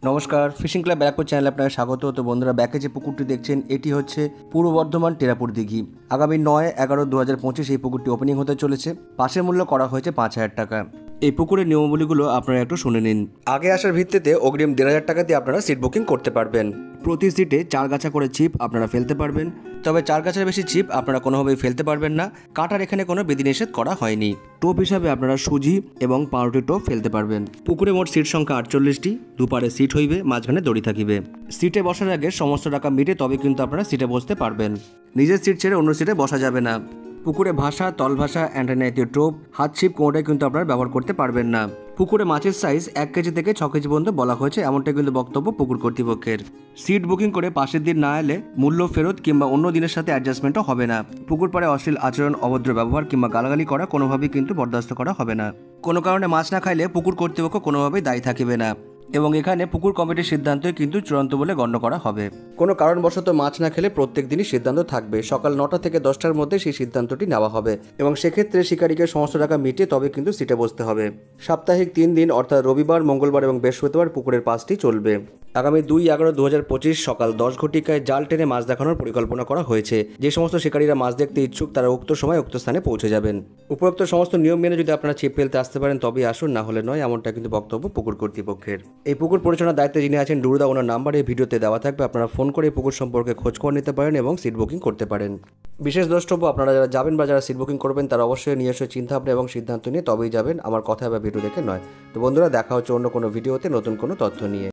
নমস্কার, fishing club Barrackpore চ্যানেলে আপনাকে স্বাগত। তো বন্ধুরা, ব্যাকে যে পুকুরটি দেখছেন এটি হচ্ছে পূর্ব বর্ধমান টেরাপুর দিঘি। আগামী 9/11/2025 এই পুকুরটি ওপেনিং হতে চলেছে। পাশের মূল্য করা হয়েছে 5,000 টাকা। এই পুকুরের নিয়মাবলীগুলো আপনারা একটু শুনে নিন। আগে আসার ভিত্তিতে অগ্রিম 1,500 টাকা দিয়ে আপনারা সিট বুকিং করতে পারবেন। প্রতি সিটে 4 গাছা করে চিপ আপনারা ফেলতে পারবেন, তবে 4 গাছার বেশি চিপ আপনারা কোনোভাবেই ফেলতে পারবেন না। কাটার এখানে কোনো বিধিনিষেধ করা হয়নি। টোপ হিসাবে আপনারা সুজি এবং পাউরুটি টোপ ফেলতে পারবেন। পুকুরে মোট সিট সংখ্যা 48টি, দুপারে সিট হইবে, মাঝখানে দড়ি থাকিবে। সিটে বসার আগে সমস্ত টাকা মিটে তবে কিন্তু আপনারা সিটে বসতে পারবেন। নিজের সিট ছেড়ে অন্য সিটে বসা যাবে না। পুকুরে ভাষা, তল ভাষা, অ্যান্টেনা জাতীয় টোপ, হাত ছিপ কোনোটাই কিন্তু আপনারা ব্যবহার করতে পারবেন না। পুকুরে মাছের সাইজ 1 কেজি থেকে 6 কেজি পর্যন্ত বলা হয়েছে, এমনটাই কিন্তু বক্তব্য পুকুর কর্তৃপক্ষের। সিট বুকিং করে পাশের দিন না এলে মূল্য ফেরত কিংবা অন্য দিনের সাথে অ্যাডজাস্টমেন্টও হবে না। পুকুর পাড়ে অশ্লীল আচরণ, অভদ্র ব্যবহার কিংবা গালাগালি করা কোনোভাবেই কিন্তু বরদাস্ত করা হবে না। কোনো কারণে মাছ না খাইলে পুকুর কর্তৃপক্ষ কোনোভাবেই দায়ী থাকিবে না এবং এখানে পুকুর কমিটির সিদ্ধান্তই কিন্তু চূড়ান্ত বলে গণ্য করা হবে। কোনো কারণবশত মাছ না খেলে প্রত্যেক দিনই সিদ্ধান্ত থাকবে। সকাল 9টা থেকে 10টার মধ্যে সেই সিদ্ধান্তটি নেওয়া হবে এবং সেক্ষেত্রে শিকারীকে সমস্ত টাকা মিটিয়ে তবে কিন্তু সিটে বসতে হবে। সাপ্তাহিক 3 দিন অর্থাৎ রবিবার, মঙ্গলবার এবং বৃহস্পতিবার পুকুরের পাসটি চলবে। আগামী 2/11/2025 সকাল 10 ঘটিকায় জাল টেনে মাছ দেখানোর পরিকল্পনা করা হয়েছে। যে সমস্ত শিকারীরা মাছ দেখতে ইচ্ছুক তারা উক্ত সময় উক্ত স্থানে পৌঁছে যাবেন। উপরোক্ত সমস্ত নিয়ম মেনে যদি আপনারা ছিপ ফেলতে আসতে পারেন তবেই আসুন, না হলে নয়, এমনটা কিন্তু বক্তব্য পুকুর কর্তৃপক্ষের। এই পুকুর পরিচালনার দায়িত্বে যিনি আছেন ডুরুদা, ওনার নাম্বার এই ভিডিওতে দেওয়া থাকবে। আপনারা ফোন করে এই পুকুর সম্পর্কে খোঁজ খবর নিতে পারেন এবং সিট বুকিং করতে পারেন। বিশেষ দ্রষ্টব্য, আপনারা যারা যাবেন বা যারা সিট বুকিং করবেন তারা অবশ্যই নিজস্ব চিন্তাভাবনা এবং সিদ্ধান্ত নিয়ে তবেই যাবেন, আমার কথা বা ভিডিও দেখে নয়। তো বন্ধুরা, দেখা হচ্ছে অন্য কোনো ভিডিওতে নতুন কোনো তথ্য নিয়ে।